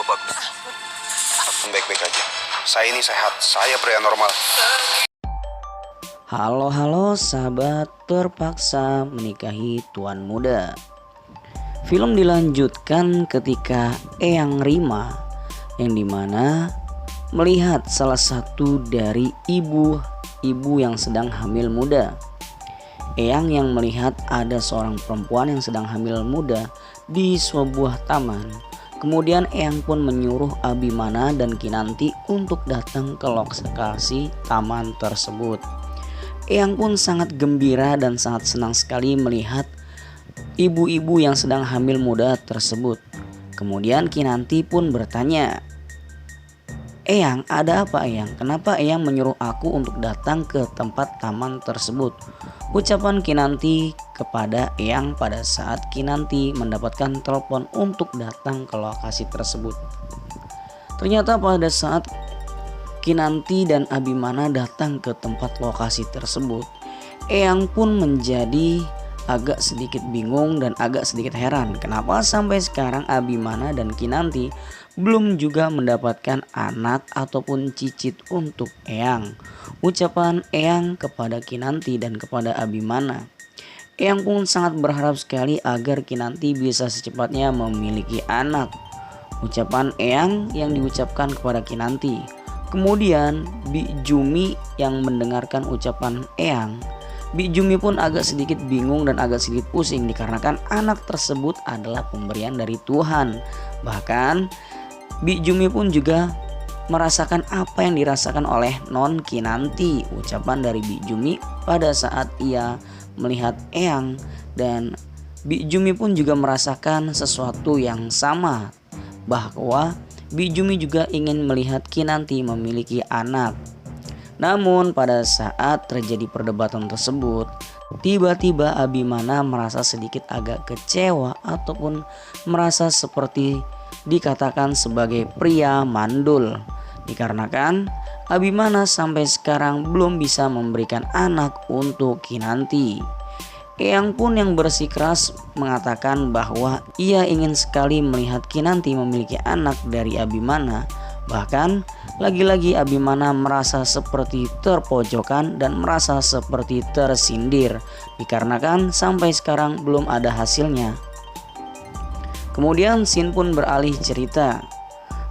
bagus. Baik-baik aja. Saya ini sehat. Saya pria normal. Halo sahabat terpaksa menikahi tuan muda. Film dilanjutkan ketika Eyang Rima yang dimana melihat salah satu dari ibu yang sedang hamil muda. Eyang yang melihat ada seorang perempuan yang sedang hamil muda di sebuah taman. Kemudian Eyang pun menyuruh Abimana dan Kinanti untuk datang ke lokasi taman tersebut. Eyang pun sangat gembira dan sangat senang sekali melihat ibu-ibu yang sedang hamil muda tersebut. Kemudian Kinanti pun bertanya, "Eyang, ada apa Eyang? Kenapa Eyang menyuruh aku untuk datang ke tempat taman tersebut?" Ucapan Kinanti kepada Eyang pada saat Kinanti mendapatkan telepon untuk datang ke lokasi tersebut. Ternyata pada saat Kinanti dan Abimana datang ke tempat lokasi tersebut, Eyang pun menjadi agak sedikit bingung dan agak sedikit heran kenapa sampai sekarang Abimana dan Kinanti belum juga mendapatkan anak ataupun cicit untuk Eyang. Ucapan Eyang kepada Kinanti dan kepada Abimana. Eyang pun sangat berharap sekali agar Kinanti bisa secepatnya memiliki anak. Ucapan Eyang yang diucapkan kepada Kinanti. Kemudian Bi Jumi yang mendengarkan ucapan Eyang, Bi Jumi pun agak sedikit bingung dan agak sedikit pusing dikarenakan anak tersebut adalah pemberian dari Tuhan. Bahkan Bi Jumi pun juga merasakan apa yang dirasakan oleh Non Kinanti. Ucapan dari Bi Jumi pada saat ia melihat Eyang, dan Bi Jumi pun juga merasakan sesuatu yang sama, bahwa Bi Jumi juga ingin melihat Kinanti memiliki anak. Namun pada saat terjadi perdebatan tersebut, tiba-tiba Abimana merasa sedikit agak kecewa ataupun merasa seperti dikatakan sebagai pria mandul, dikarenakan Abimana sampai sekarang belum bisa memberikan anak untuk Kinanti. Eyang pun yang bersikeras mengatakan bahwa ia ingin sekali melihat Kinanti memiliki anak dari Abimana. Bahkan lagi-lagi Abimana merasa seperti terpojokan dan merasa seperti tersindir dikarenakan sampai sekarang belum ada hasilnya. Kemudian scene pun beralih cerita.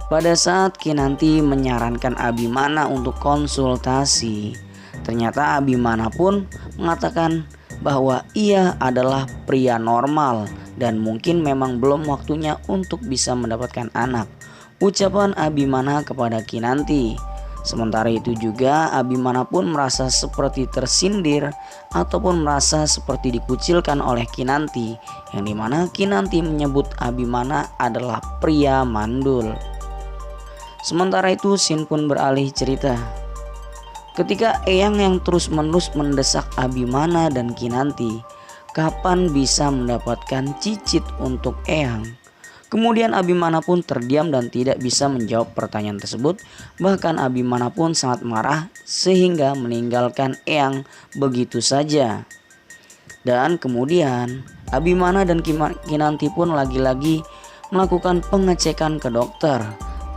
Pada saat Kinanti menyarankan Abimana untuk konsultasi, ternyata Abimana pun mengatakan bahwa ia adalah pria normal dan mungkin memang belum waktunya untuk bisa mendapatkan anak. Ucapan Abimana kepada Kinanti. Sementara itu juga Abimana pun merasa seperti tersindir ataupun merasa seperti dikucilkan oleh Kinanti, yang dimana Kinanti menyebut Abimana adalah pria mandul. Sementara itu scene pun beralih cerita. Ketika Eyang yang terus-menerus mendesak Abimana dan Kinanti, kapan bisa mendapatkan cicit untuk Eyang? Kemudian Abimana pun terdiam dan tidak bisa menjawab pertanyaan tersebut. Bahkan Abimana pun sangat marah sehingga meninggalkan Eyang begitu saja. Dan kemudian Abimana dan Kinanti pun lagi-lagi melakukan pengecekan ke dokter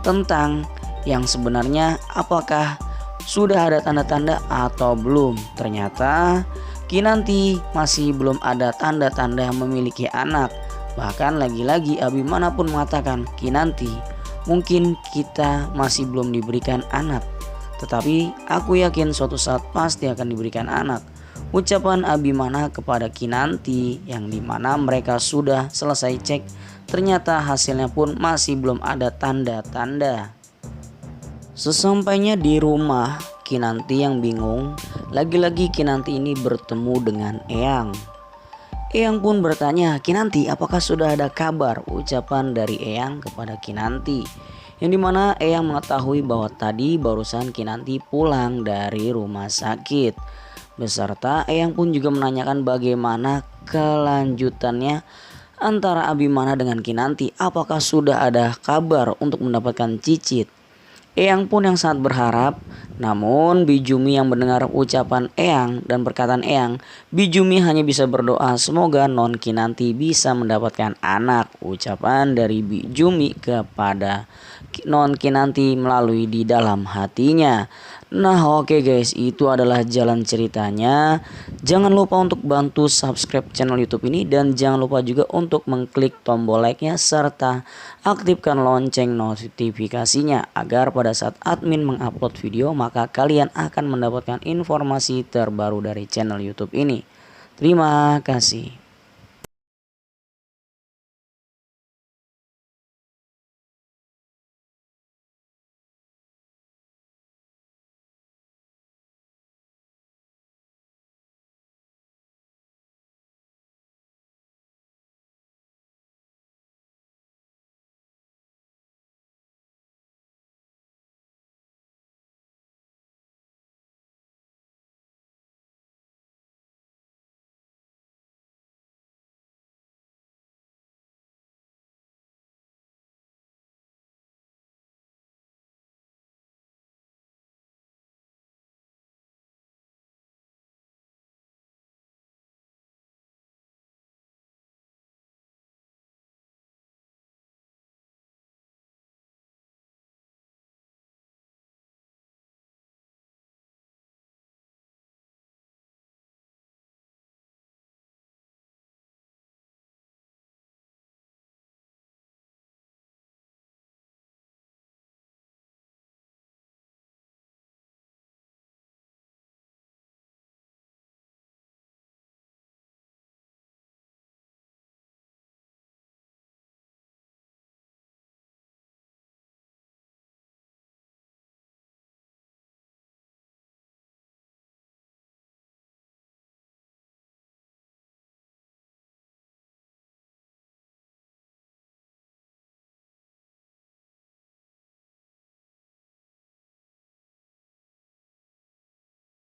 tentang yang sebenarnya apakah sudah ada tanda-tanda atau belum. Ternyata Kinanti masih belum ada tanda-tanda memiliki anak. Bahkan lagi-lagi Abimana pun mengatakan, "Kinanti, mungkin kita masih belum diberikan anak, tetapi aku yakin suatu saat pasti akan diberikan anak." Ucapan Abimana kepada Kinanti yang dimana mereka sudah selesai cek, ternyata hasilnya pun masih belum ada tanda-tanda. Sesampainya di rumah, Kinanti yang bingung. Lagi-lagi Kinanti ini bertemu dengan Eyang. Eyang pun bertanya, "Kinanti, apakah sudah ada kabar?" Ucapan dari Eyang kepada Kinanti, yang dimana Eyang mengetahui bahwa tadi barusan Kinanti pulang dari rumah sakit. Beserta Eyang pun juga menanyakan bagaimana kelanjutannya antara Abimana dengan Kinanti. Apakah sudah ada kabar untuk mendapatkan cicit? Eyang pun yang sangat berharap. Namun Bijumi yang mendengar ucapan Eyang dan perkataan Eyang, Bijumi hanya bisa berdoa semoga Non Kinanti bisa mendapatkan anak. Ucapan dari Bijumi kepada Non Kinanti melalui di dalam hatinya. Nah oke guys, itu adalah jalan ceritanya. Jangan lupa untuk bantu subscribe channel YouTube ini dan jangan lupa juga untuk mengklik tombol like-nya serta aktifkan lonceng notifikasinya agar pada saat admin mengupload video maka kalian akan mendapatkan informasi terbaru dari channel YouTube ini. Terima kasih.